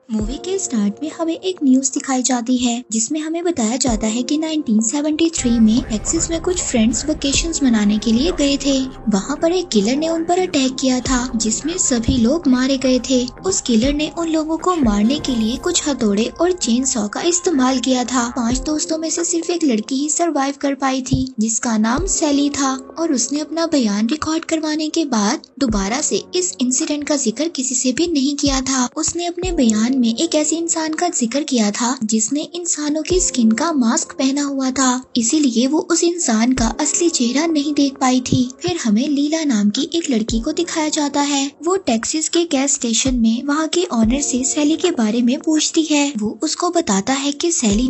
Movie के start में हमें एक न्यूज दिखाई जाती है जिसमें हमें बताया जाता है कि 1973 में टेक्सास में कुछ फ्रेंड्स वेकेशंस मनाने के लिए गए थे। वहाँ पर एक किलर ने उन पर अटैक किया था जिसमें सभी लोग मारे गए थे। उस किलर ने उन लोगों को मारने के लिए कुछ हथौड़े और चेन सॉ का इस्तेमाल किया था। 5 दोस्तों में से सिर्फ एक लड़की ही सरवाइव कर पाई थी जिसका नाम सैली था और उसने अपना बयान रिकॉर्ड करवाने के बाद दोबारा से इस इंसिडेंट का जिक्र किसी से भी नहीं किया था। उसने अपने बयान में एक ऐसे इंसान का जिक्र किया था जिसने इंसानों की स्किन का मास्क पहना हुआ था, इसीलिए वो उस इंसान का असली चेहरा नहीं देख पाई थी। फिर हमें लीला नाम की एक लड़की को दिखाया जाता है। वो टेक्सास के गैस स्टेशन में वहाँ के ऑनर से सैली के बारे में पूछती है। वो उसको बताता है कि सैली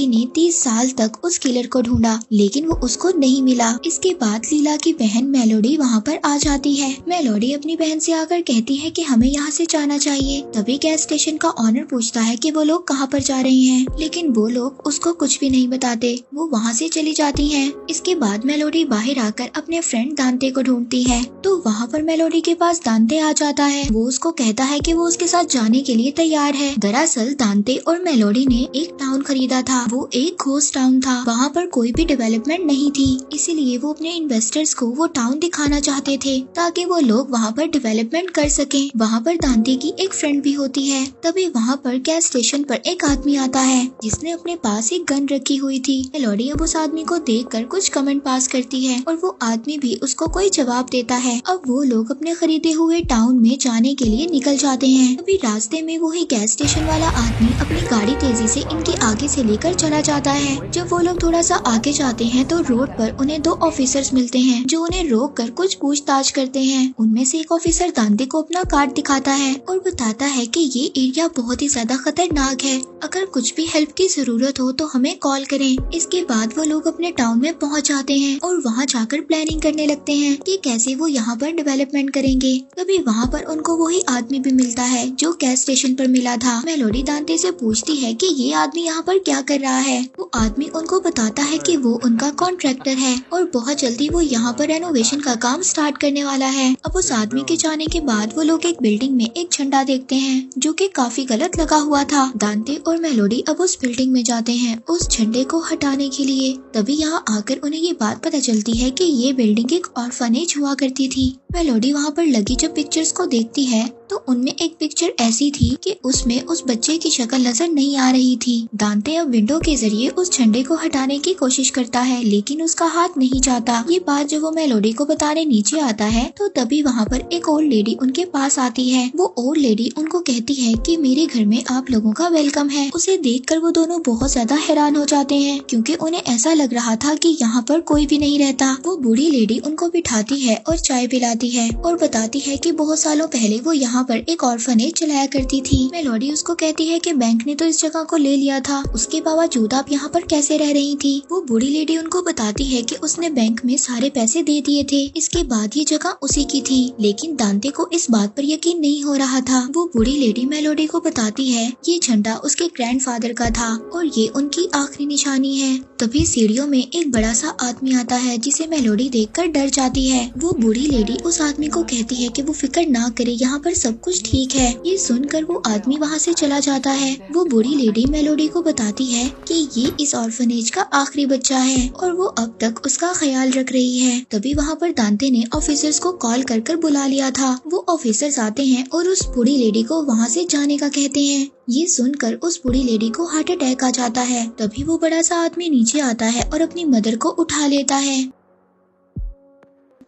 ने 30 साल तक उस किलर को ढूंढा लेकिन वो उसको नहीं मिला। इसके बाद लीला की बहन मेलोडी वहाँ पर आ जाती है। मेलोडी अपनी बहन से आकर कहती है कि हमें यहाँ से जाना चाहिए। तभी गैस स्टेशन का ऑनर पूछता है कि वो लोग कहाँ पर जा रहे हैं, लेकिन वो लोग उसको कुछ भी नहीं बताते। वो वहाँ से चली जाती हैं। इसके बाद मेलोडी बाहर आकर अपने फ्रेंड दांते को ढूंढती है तो वहाँ पर मेलोडी के पास दांते आ जाता है। वो उसको कहता है कि वो उसके साथ जाने के लिए तैयार है। दरअसल दांते और मेलोडी ने एक टाउन खरीदा था। वो एक घोस्ट टाउन था, वहाँ पर कोई भी डेवलपमेंट नहीं थी, इसीलिए वो अपने इन्वेस्टर्स को वो टाउन दिखाना चाहते थे ताकि वो लोग वहाँ पर डेवलपमेंट कर सके। वहाँ पर दांते की एक फ्रेंड भी होती है। तभी वहाँ पर गैस स्टेशन पर एक आदमी आता है जिसने अपने पास एक गन रखी हुई थी। मेलोडी अब उस आदमी को देखकर कुछ कमेंट पास करती है और वो आदमी भी उसको कोई जवाब देता है। अब वो लोग अपने खरीदे हुए टाउन में जाने के लिए निकल जाते हैं। अभी रास्ते में वही गैस स्टेशन वाला आदमी अपनी गाड़ी तेजी से इनके आगे से लेकर चला जाता है। जब वो लोग थोड़ा सा आगे जाते हैं तो रोड पर उन्हें 2 ऑफिसर्स मिलते हैं जो उन्हें रोक कर कुछ पूछताछ करते हैं। उनमें से एक ऑफिसर दांते को अपना कार्ड दिखाता है और बताता है कि ये एरिया बहुत ही ज्यादा खतरनाक है, अगर कुछ भी हेल्प की जरूरत हो तो हमें कॉल करें। इसके बाद वो लोग अपने टाउन में पहुंच जाते हैं और वहां जाकर प्लानिंग करने लगते हैं कि कैसे वो यहाँ पर डेवलपमेंट करेंगे। तभी वहाँ पर उनको वही आदमी भी मिलता है जो गैस स्टेशन पर मिला था। मेलोडी दांते से पूछती है कि ये आदमी यहाँ पर क्या कर रहा है। वो आदमी उनको बताता है कि वो उनका कॉन्ट्रैक्टर है और बहुत जल्दी वो यहाँ पर रेनोवेशन का काम स्टार्ट करने वाला है। अब उस आदमी के जाने के बाद वो लोग एक बिल्डिंग में एक झंडा देखते हैं जो कि काफी गलत लगा हुआ था। दांते और मेलोडी अब उस बिल्डिंग में जाते हैं उस झंडे को हटाने के लिए। तभी यहाँ आकर उन्हें ये बात पता चलती है कि ये बिल्डिंग एक ऑर्फनेज हुआ करती थी। मेलोडी वहाँ पर लगी जब पिक्चर्स को देखती है तो उनमें एक पिक्चर ऐसी थी कि उसमें उस बच्चे की शक्ल नजर नहीं आ रही थी। दांते अब विंडो के जरिए उस झंडे को हटाने की कोशिश करता है लेकिन उसका हाथ नहीं जाता। ये बात जब वो मेलोडी को बताने नीचे आता है तो तभी वहाँ पर एक ओल्ड लेडी उनके पास आती है। वो ओल्ड लेडी उनको कहती है कि मेरे घर में आप लोगों का वेलकम है। उसे देखकर वो दोनों बहुत ज्यादा हैरान हो जाते हैं क्योंकि उन्हें ऐसा लग रहा था कि यहाँ पर कोई भी नहीं रहता। वो बूढ़ी लेडी उनको बिठाती है और चाय पिलाती है और बताती है कि बहुत सालों पहले वो यहाँ पर एक ऑर्फनेज चलाया करती थी। मेलोडी उसको कहती है कि बैंक ने तो इस जगह को ले लिया था, उसके बावजूद आप यहाँ पर कैसे रह रही थी। वो बूढ़ी लेडी उनको बताती है कि उसने बैंक में सारे पैसे दे दिए थे, इसके बाद ये जगह उसी की थी। लेकिन दांते को इस बात पर यकीन नहीं हो रहा था। वो बूढ़ी लेडी मेलोडी को बताती है ये झंडा उसके ग्रैंडफादर का था और ये उनकी आखिरी निशानी है। तभी सीढ़ियों में एक बड़ा सा आदमी आता है जिसे मेलोडी देखकर डर जाती है। वो बूढ़ी लेडी उस आदमी को कहती है कि वो फिक्र ना करे, यहाँ पर सब कुछ ठीक है। ये सुनकर वो आदमी वहाँ से चला जाता है। वो बूढ़ी लेडी मेलोडी को बताती है कि ये इस ऑर्फनेज का आखिरी बच्चा है और वो अब तक उसका ख्याल रख रही है। तभी वहाँ पर दांते ने ऑफिसर्स को कॉल कर बुला लिया था। वो ऑफिसर्स आते हैं और उस बूढ़ी लेडी को वहाँ से जाने का कहते हैं। ये सुनकर उस बूढ़ी लेडी को हार्ट अटैक आ जाता है। तभी वो बड़ा सा आदमी नीचे आता है और अपनी मदर को उठा लेता है।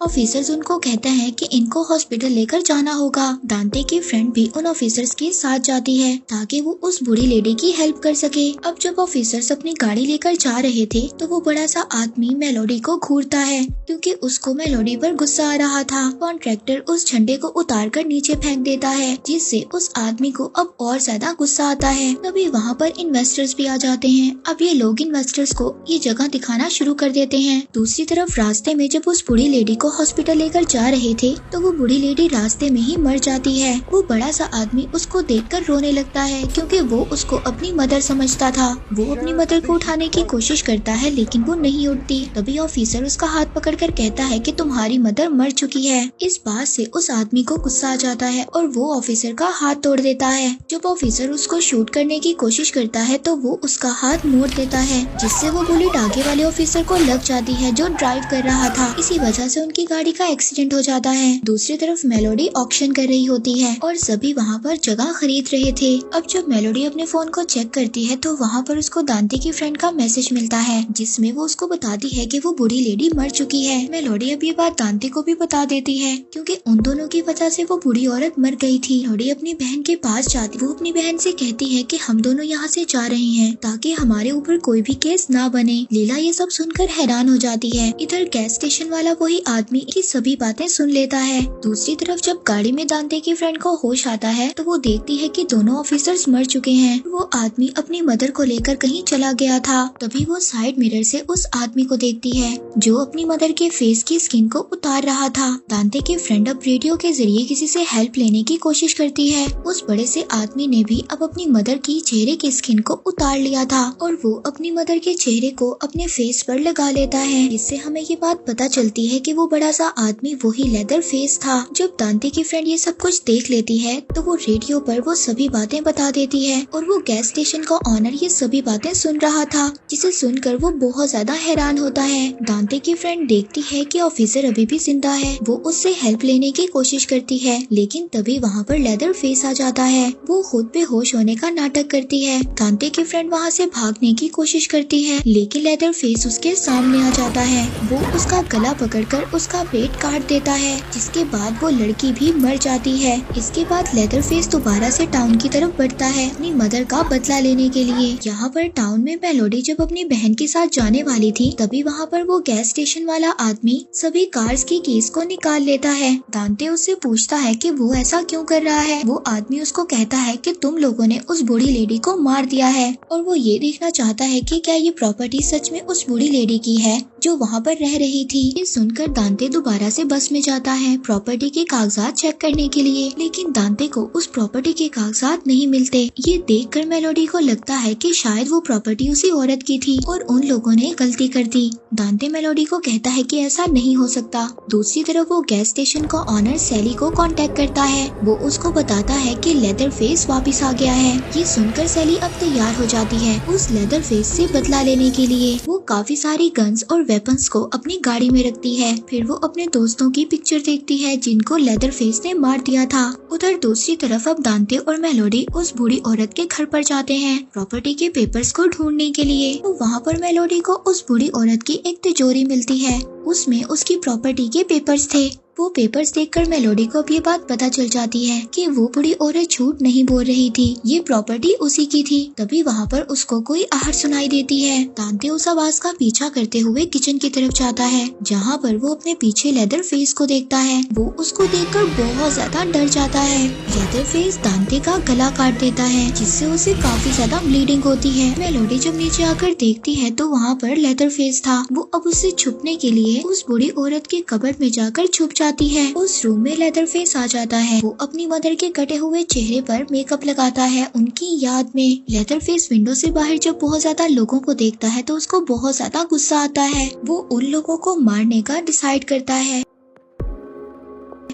ऑफिसर्स उनको कहते हैं कि इनको हॉस्पिटल लेकर जाना होगा। दांते की फ्रेंड भी उन ऑफिसर्स के साथ जाती है ताकि वो उस बूढ़ी लेडी की हेल्प कर सके। अब जब ऑफिसर्स अपनी गाड़ी लेकर जा रहे थे तो वो बड़ा सा आदमी मेलोडी को घूरता है क्योंकि उसको मेलोडी पर गुस्सा आ रहा था। कॉन्ट्रैक्टर उस झंडे को उतार कर नीचे फेंक देता है जिससे उस आदमी को अब और ज्यादा गुस्सा आता है। तभी वहाँ पर इन्वेस्टर्स भी आ जाते हैं। अब ये लोग इन्वेस्टर्स को ये जगह दिखाना शुरू कर देते हैं। दूसरी तरफ रास्ते में जब उस बूढ़ी लेडी को हॉस्पिटल लेकर जा रहे थे तो वो बूढ़ी लेडी रास्ते में ही मर जाती है। वो बड़ा सा आदमी उसको देखकर रोने लगता है क्योंकि वो उसको अपनी मदर समझता था। वो अपनी मदर को उठाने की कोशिश करता है लेकिन वो नहीं उठती। तभी ऑफिसर उसका हाथ पकड़कर कहता है कि तुम्हारी मदर मर चुकी है। इस बात से उस आदमी को गुस्सा आ जाता है और वो ऑफिसर का हाथ तोड़ देता है। जब ऑफिसर उसको शूट करने की कोशिश करता है तो वो उसका हाथ मोड़ देता है, जिससे वो बुलेट आगे वाले ऑफिसर को लग जाती है जो ड्राइव कर रहा था। इसी वजह से उनकी गाड़ी का एक्सीडेंट हो जाता है। दूसरी तरफ मेलोडी ऑक्शन कर रही होती है और सभी वहाँ पर जगह खरीद रहे थे। अब जब मेलोडी अपने फोन को चेक करती है तो वहाँ पर उसको दांते की फ्रेंड का मैसेज मिलता है, जिसमें वो उसको बताती है कि वो बूढ़ी लेडी मर चुकी है। मेलोडी अब ये बात दांते को भी बता देती है क्योंकि उन दोनों की वजह से वो बूढ़ी औरत मर गई थी। मेलोडी अपनी बहन के पास जाती, वो अपनी बहन से कहती है कि हम दोनों यहाँ से जा रहे हैं ताकि हमारे ऊपर कोई भी केस ना बने। लीला ये सब सुनकर हैरान हो जाती है। इधर गैस स्टेशन वाला वही आदमी की सभी बातें सुन लेता है। दूसरी तरफ जब गाड़ी में दांते की फ्रेंड को होश आता है तो वो देखती है कि दोनों ऑफिसर्स मर चुके हैं। वो आदमी अपनी मदर को लेकर कहीं चला गया था। तभी वो साइड मिरर से उस आदमी को देखती है जो अपनी मदर के फेस की स्किन को उतार रहा था। दांते की फ्रेंड अब रेडियो के जरिए किसी से हेल्प लेने की कोशिश करती है। उस बड़े से आदमी ने भी अब अपनी मदर की चेहरे की स्किन को उतार लिया था और वो अपनी मदर के चेहरे को अपने फेस पर लगा लेता है। इससे हमें ये बात पता चलती है कि वो बड़ा सा आदमी वही लेदर फेस था। जब दांते की फ्रेंड ये सब कुछ देख लेती है तो वो रेडियो पर वो सभी बातें बता देती है और वो गैस स्टेशन का ऑनर ये सभी बातें सुन रहा था, जिसे सुनकर वो बहुत ज्यादा हैरान होता है। दांते की फ्रेंड देखती है कि ऑफिसर अभी भी जिंदा है। वो उससे हेल्प लेने की कोशिश करती है लेकिन तभी वहाँ पर लेदर फेस आ जाता है। वो खुद बेहोश होने का नाटक करती है। दांते की फ्रेंड वहाँ से भागने की कोशिश करती है लेकिन लेदर फेस उसके सामने आ जाता है। वो उसका गला पकड़कर उसका पेट काट देता है, जिसके बाद वो लड़की भी मर जाती है। इसके बाद लेदर फेस दोबारा से टाउन की तरफ बढ़ता है अपनी मदर का बदला लेने के लिए। यहाँ पर टाउन में मेलोडी जब अपनी बहन के साथ जाने वाली थी तभी वहाँ पर वो गैस स्टेशन वाला आदमी सभी कार्स की कीज को निकाल लेता है। दांते उससे पूछता है कि वो ऐसा क्यों कर रहा है। वो आदमी उसको कहता है कि तुम लोगों ने उस बूढ़ी लेडी को मार दिया है और वो ये देखना चाहता है कि क्या ये प्रॉपर्टी सच में उस बूढ़ी लेडी की है जो वहाँ पर रह रही थी। ये सुनकर दांते दोबारा से बस में जाता है प्रॉपर्टी के कागजात चेक करने के लिए, लेकिन दांते को उस प्रॉपर्टी के कागजात नहीं मिलते। ये देखकर मेलोडी को लगता है कि शायद वो प्रॉपर्टी उसी औरत की थी और उन लोगों ने गलती कर दी। दांते मेलोडी को कहता है कि ऐसा नहीं हो सकता। दूसरी तरफ वो गैस स्टेशन का ऑनर सैली को कांटेक्ट करता है। वो उसको बताता है कि लेदर फेस वापस आ गया है। ये सुनकर सैली अब तैयार हो जाती है उस लेदर फेस से बदला लेने के लिए। वो काफी सारी गन्स और वेपन्स को अपनी गाड़ी में रखती है। फिर वो अपने दोस्तों की पिक्चर देखती है जिनको लेदर फेस ने मार दिया था। उधर दूसरी तरफ अब दांते और मेलोडी उस बूढ़ी औरत के घर पर जाते हैं प्रॉपर्टी के पेपर्स को ढूंढने के लिए। तो वहाँ पर मेलोडी को उस बूढ़ी औरत की एक तिजोरी मिलती है, उसमें उसकी प्रॉपर्टी के पेपर्स थे। वो पेपर्स देखकर मेलोडी को अब ये बात पता चल जाती है कि वो बूढ़ी औरत झूठ नहीं बोल रही थी, ये प्रॉपर्टी उसी की थी। तभी वहाँ पर उसको कोई आहट सुनाई देती है। दांते उस आवाज का पीछा करते हुए किचन की तरफ जाता है जहाँ पर वो अपने पीछे लेदर फेस को देखता है। वो उसको देखकर बहुत ज्यादा डर जाता है। लेदर फेस दांते का गला काट देता है जिससे उसे काफी ज्यादा ब्लीडिंग होती है। मेलोडी जब नीचे आकर देखती है तो वहाँ पर लेदर फेस था। वो अब उससे छुपने के लिए उस बूढ़ी औरत के कबर्ड में जाकर छुप जाती है। उस रूम में लेदर फेस आ जाता है। वो अपनी मदर के कटे हुए चेहरे पर मेकअप लगाता है उनकी याद में। लेदर फेस विंडो से बाहर जब बहुत ज्यादा लोगों को देखता है तो उसको बहुत ज्यादा गुस्सा आता है। वो उन लोगों को मारने का डिसाइड करता है।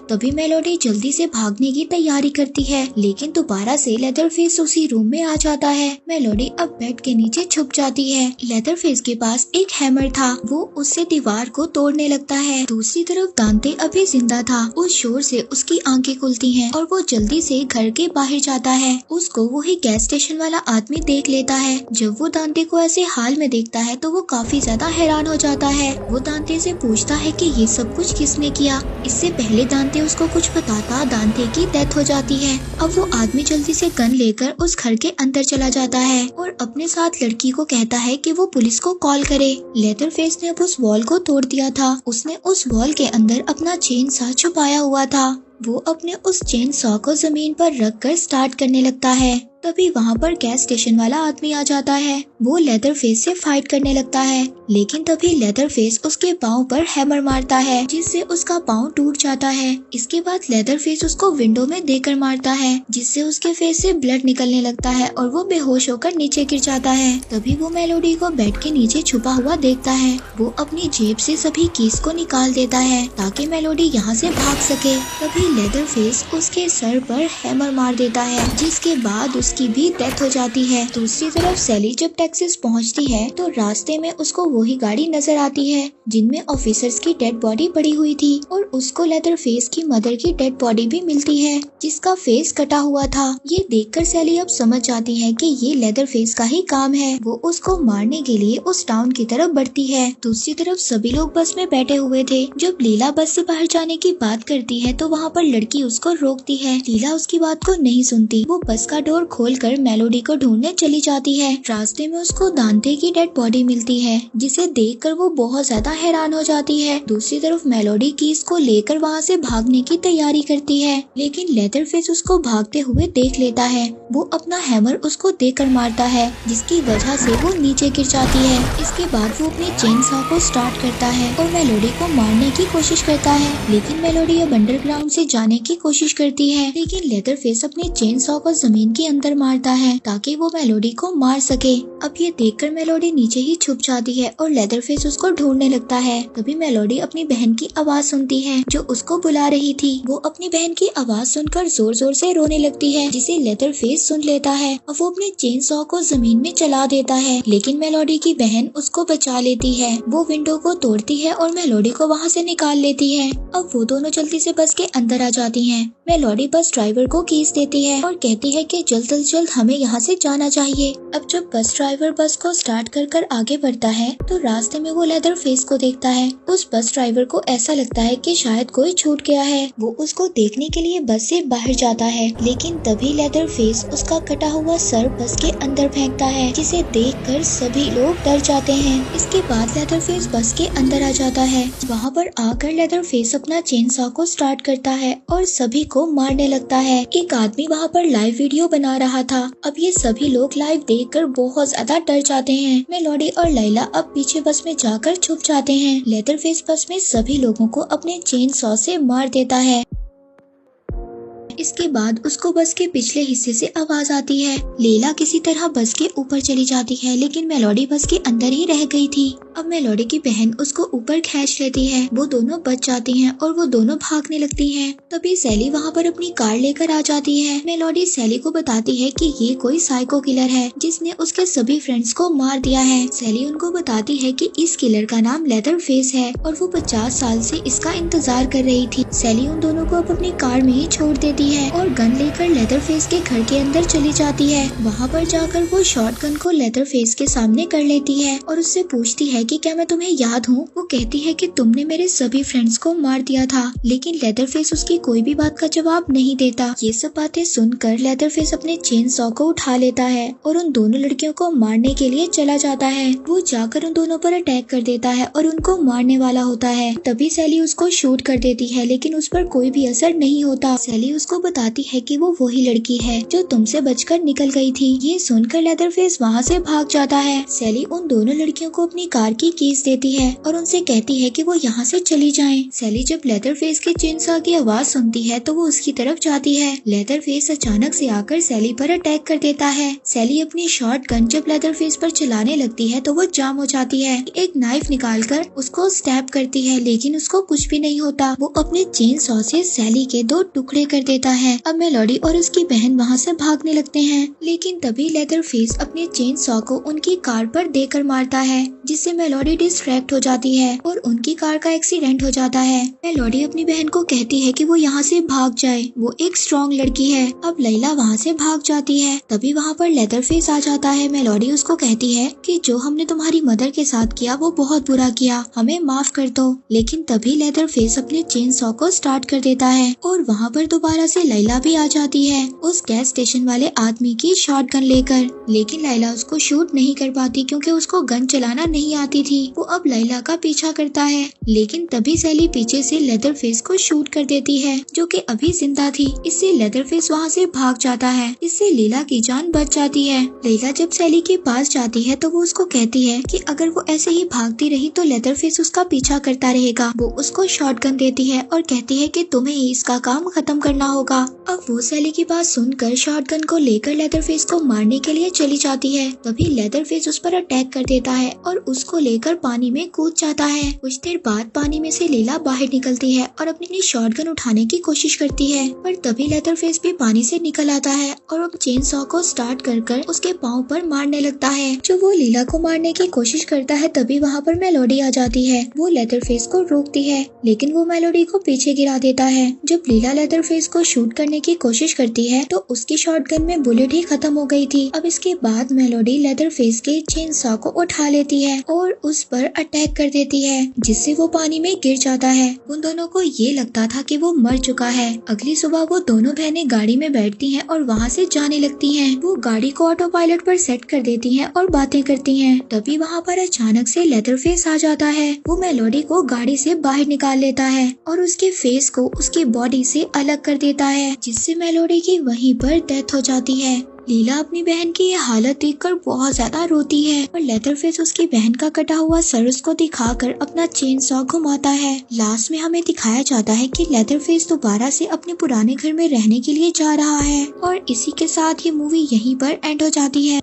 तभी मेलोडी जल्दी से भागने की तैयारी करती है लेकिन दोबारा से लेदर फेस उसी रूम में आ जाता है। मेलोडी अब बेड के नीचे छुप जाती है। लेदर फेस के पास एक हैमर था, वो उससे दीवार को तोड़ने लगता है। दूसरी तरफ दांते अभी जिंदा था। उस शोर से उसकी आंखें खुलती हैं और वो जल्दी से घर के बाहर जाता है। उसको वही गैस स्टेशन वाला आदमी देख लेता है। जब वो दांते को ऐसे हाल में देखता है तो वो काफी ज्यादा हैरान हो जाता है। वो दांते से पूछता है कि ये सब कुछ किसने किया। इससे पहले दांते उसको कुछ बताता दांते की डेथ हो जाती है। अब वो आदमी जल्दी से गन लेकर उस घर के अंदर चला जाता है और अपने साथ लड़की को कहता है कि वो पुलिस को कॉल करे। लेदर फेस ने अब उस वॉल को तोड़ दिया था। उसने उस वॉल के अंदर अपना चेन सा छुपाया हुआ था। वो अपने उस चेन सॉ को जमीन पर रखकर स्टार्ट करने लगता है। तभी वहाँ पर गैस स्टेशन वाला आदमी आ जाता है। वो लेदर फेस से फाइट करने लगता है लेकिन तभी लेदर फेस उसके पाँव पर हैमर मारता है जिससे उसका पाँव टूट जाता है। इसके बाद लेदर फेस उसको विंडो में देकर मारता है जिससे उसके फेस से ब्लड निकलने लगता है और वो बेहोश होकर नीचे गिर जाता है। तभी वो मेलोडी को बेड के नीचे छुपा हुआ देखता है। वो अपनी जेब से सभी कीज को निकाल देता है ताकि मेलोडी यहाँ से भाग सके। तभी लेदर फेस उसके सर पर हैमर मार देता है जिसके बाद उसकी भी डेथ हो जाती है। दूसरी तरफ सैली जब टेक्सास पहुँचती है तो रास्ते में उसको वही गाड़ी नजर आती है जिनमें ऑफिसर्स की डेड बॉडी पड़ी हुई थी और उसको लेदर फेस की मदर की डेड बॉडी भी मिलती है जिसका फेस कटा हुआ था। ये देखकर सैली अब समझ जाती है कि ये लेदर फेस का ही काम है। वो उसको मारने के लिए उस टाउन की तरफ बढ़ती है। दूसरी तरफ सभी लोग बस में बैठे हुए थे। जब लीला बस से बाहर जाने की बात करती है तो वहाँ पर लड़की उसको रोकती है। लीला उसकी बात को नहीं सुनती। वो बस का डोर खोलकर मेलोडी को ढूंढने चली जाती है। रास्ते में उसको दांते की डेड बॉडी मिलती है जिसे देखकर वो बहुत ज्यादा हैरान हो जाती है। दूसरी तरफ मेलोडी कीज को लेकर वहाँ से भागने की तैयारी करती है लेकिन लेदर फेस उसको भागते हुए देख लेता है। वो अपना हैमर उसको देकर मारता है जिसकी वजह से वो नीचे गिर जाती है। इसके बाद वो अपने चेन सॉ को स्टार्ट करता है और मेलोडी को मारने की कोशिश करता है लेकिन मेलोडी अब अंडरग्राउंड से जाने की कोशिश करती है लेकिन लेदर फेस अपने चेन सॉ को जमीन के अंदर मारता है ताकि वो मेलोडी को मार सके। अब ये देखकर मेलोडी नीचे ही छुप जाती है और लेदर फेस उसको ढूंढने लगता है। तभी मेलोडी अपनी बहन की आवाज सुनती है जो उसको बुला रही थी। वो अपनी बहन की आवाज सुनकर जोर जोर से रोने लगती है जिसे लेदर फेस सुन लेता है और वो अपने चेन सॉ को जमीन में चला देता है लेकिन मेलोडी की बहन उसको बचा लेती है। वो विंडो को तोड़ती है और मेलोडी को वहाँ से निकाल लेती है। अब वो दोनों जल्दी से बस के अंदर आ जाती हैं। मेलोडी बस ड्राइवर को कीज देती है और कहती है कि जल्द से जल्द हमें यहाँ से जाना चाहिए। अब जब बस ड्राइवर बस को स्टार्ट कर आगे बढ़ता है तो रास्ते में वो लेदर फेस को देखता है। उस बस ड्राइवर को ऐसा लगता है कि शायद कोई छूट गया है। वो उसको देखने के लिए बस से बाहर जाता है लेकिन तभी लेदर फेस उसका कटा हुआ सर बस के अंदर फेंकता है जिसे देखकर सभी लोग डर जाते हैं। इसके बाद लेदर फेस बस के अंदर आ जाता है। वहाँ पर आकर लेदर फेस अपना चेन सॉ को स्टार्ट करता है और सभी को मारने लगता है। एक आदमी वहाँ पर लाइव वीडियो बना रहा था। अब ये सभी लोग लाइव देखकर बहुत ज्यादा डर जाते हैं। मेलोडी और लैला अब पीछे बस में जाकर छुप जाते हैं। लेदर फेस बस में सभी लोगों को अपने चेन सॉ से मार देता है। इसके बाद उसको बस के पिछले हिस्से से आवाज आती है। लैला किसी तरह बस के ऊपर चली जाती है लेकिन मेलोडी बस के अंदर ही रह गई थी। अब मेलोडी की बहन उसको ऊपर खींच लेती है। वो दोनों बच जाती हैं और वो दोनों भागने लगती हैं। तभी सैली वहाँ पर अपनी कार लेकर आ जाती है। मेलोडी सैली को बताती है कि ये कोई साइको किलर है जिसने उसके सभी फ्रेंड्स को मार दिया है। सैली उनको बताती है कि इस किलर का नाम लेदर फेस है और वो 50 साल से इसका इंतजार कर रही थी। सैली उन दोनों को अपनी कार में ही छोड़ देती है और गन लेकर लेदर फेस के घर के अंदर चली जाती है। वहाँ पर जाकर वो शॉर्ट गन को लेदर फेस के सामने कर लेती है और उससे पूछती है कि क्या मैं तुम्हें याद हूँ। वो कहती है कि तुमने मेरे सभी फ्रेंड्स को मार दिया था लेकिन लेदर फेस उसकी कोई भी बात का जवाब नहीं देता। ये सब बातें सुनकर लेदर फेस अपने चेन सॉ को उठा लेता है और उन दोनों लड़कियों को मारने के लिए चला जाता है। वो जाकर उन दोनों पर अटैक कर देता है और उनको मारने वाला होता है। तभी सैली उसको शूट कर देती है लेकिन उस पर कोई भी असर नहीं होता। सैली उसको बताती है कि वो वही लड़की है जो तुमसे बचकर निकल गई थी। ये सुनकर लेदर फेस वहाँ से भाग जाता है। सैली उन दोनों लड़कियों को अपनी कार की कीज देती है और उनसे कहती है कि वो यहाँ से चली जाएं। सैली जब लेदर फेस के चेन सॉ की आवाज सुनती है तो वो उसकी तरफ जाती है। लेदर फेस अचानक से आकर सैली पर अटैक कर देता है। सैली अपनी शॉर्ट गन जब लेदर फेस पर चलाने लगती है तो वो जाम हो जाती है। एक नाइफ निकालकर उसको स्टैब करती है लेकिन उसको कुछ भी नहीं होता। वो अपने चेन सॉ से सैली के 2 टुकड़े कर देता है। अब मेलोडी और उसकी बहन वहाँ से भागने लगते हैं लेकिन तभी लेदर फेस अपने चेन सॉ को उनकी कार पर देकर मारता है जिससे मेलोडी डिस्ट्रैक्ट हो जाती है और उनकी कार का एक्सीडेंट हो जाता है। मेलोडी अपनी बहन को कहती है कि वो यहाँ से भाग जाए। वो एक स्ट्रॉन्ग लड़की है। अब लैला वहाँ से भाग जाती है। तभी वहाँ पर लेदर फेस आ जाता है। मेलोडी उसको कहती है कि जो हमने तुम्हारी मदर के साथ किया वो बहुत बुरा किया, हमें माफ कर दो। लेकिन तभी लेदर फेस अपने चेन सॉ को स्टार्ट कर देता है और वहाँ पर दोबारा से लैला भी आ जाती है उस गैस स्टेशन वाले आदमी की शॉटगन लेकर, लेकिन लैला उसको शूट नहीं कर पाती क्योंकि उसको गन चलाना नहीं आती थी। वो अब लैला का पीछा करता है, लेकिन तभी सैली पीछे से लेदरफेस को शूट कर देती है जो कि अभी जिंदा थी। इससे लेदरफेस वहाँ से भाग जाता है। इससे लैला की जान बच जाती है। लैला जब सैली के पास जाती है तो वो उसको कहती है कि अगर वो ऐसे ही भागती रही तो लेदरफेस उसका पीछा करता रहेगा। वो उसको शॉटगन देती है और कहती है कि तुम्हें ही इसका काम खत्म करना होगा। अब वो सैली की बात सुनकर शॉटगन को लेकर लेदरफेस को मारने के लिए चली जाती है। तभी लेदरफेस उस पर अटैक कर देता है और उसको लेकर पानी में कूद जाता है। कुछ देर बाद पानी में से लैला बाहर निकलती है और अपनी शॉटगन उठाने की कोशिश करती है, पर तभी लेदरफेस भी पानी से निकल आता है और अब चेन सॉ को स्टार्ट कर उसके पाँव पर मारने लगता है। जो वो लैला को मारने की कोशिश करता है तभी वहाँ पर मेलोडी आ जाती है। वो लेदरफेस को रोकती है, लेकिन वो मेलोडी को पीछे गिरा देता है। जब लैला लेदरफेस को शूट करने की कोशिश करती है तो उसकी शॉटगन में बुलेट ही खत्म हो गई थी। अब इसके बाद मेलोडी लेदरफेस के चेन सॉ को उठा लेती है और उस पर अटैक कर देती है, जिससे वो पानी में गिर जाता है। उन दोनों को ये लगता था कि वो मर चुका है। अगली सुबह वो दोनों बहनें गाड़ी में बैठती हैं और वहाँ से जाने लगती हैं। वो गाड़ी को ऑटो पायलट पर सेट कर देती हैं और बातें करती हैं। तभी वहाँ पर अचानक से लेदरफेस आ जाता है। वो मेलोडी को गाड़ी से बाहर निकाल लेता है और उसके फेस को उसकी बॉडी से अलग कर देता है, जिससे मेलोडी की वहीं पर डेथ हो जाती है। लैला अपनी बहन की ये हालत देखकर बहुत ज्यादा रोती है और लेदरफेस उसकी बहन का कटा हुआ सर उसको दिखाकर अपना चेन सॉ घुमाता है। लास्ट में हमें दिखाया जाता है कि लेदरफेस दोबारा से अपने पुराने घर में रहने के लिए जा रहा है और इसी के साथ ये मूवी यहीं पर एंड हो जाती है।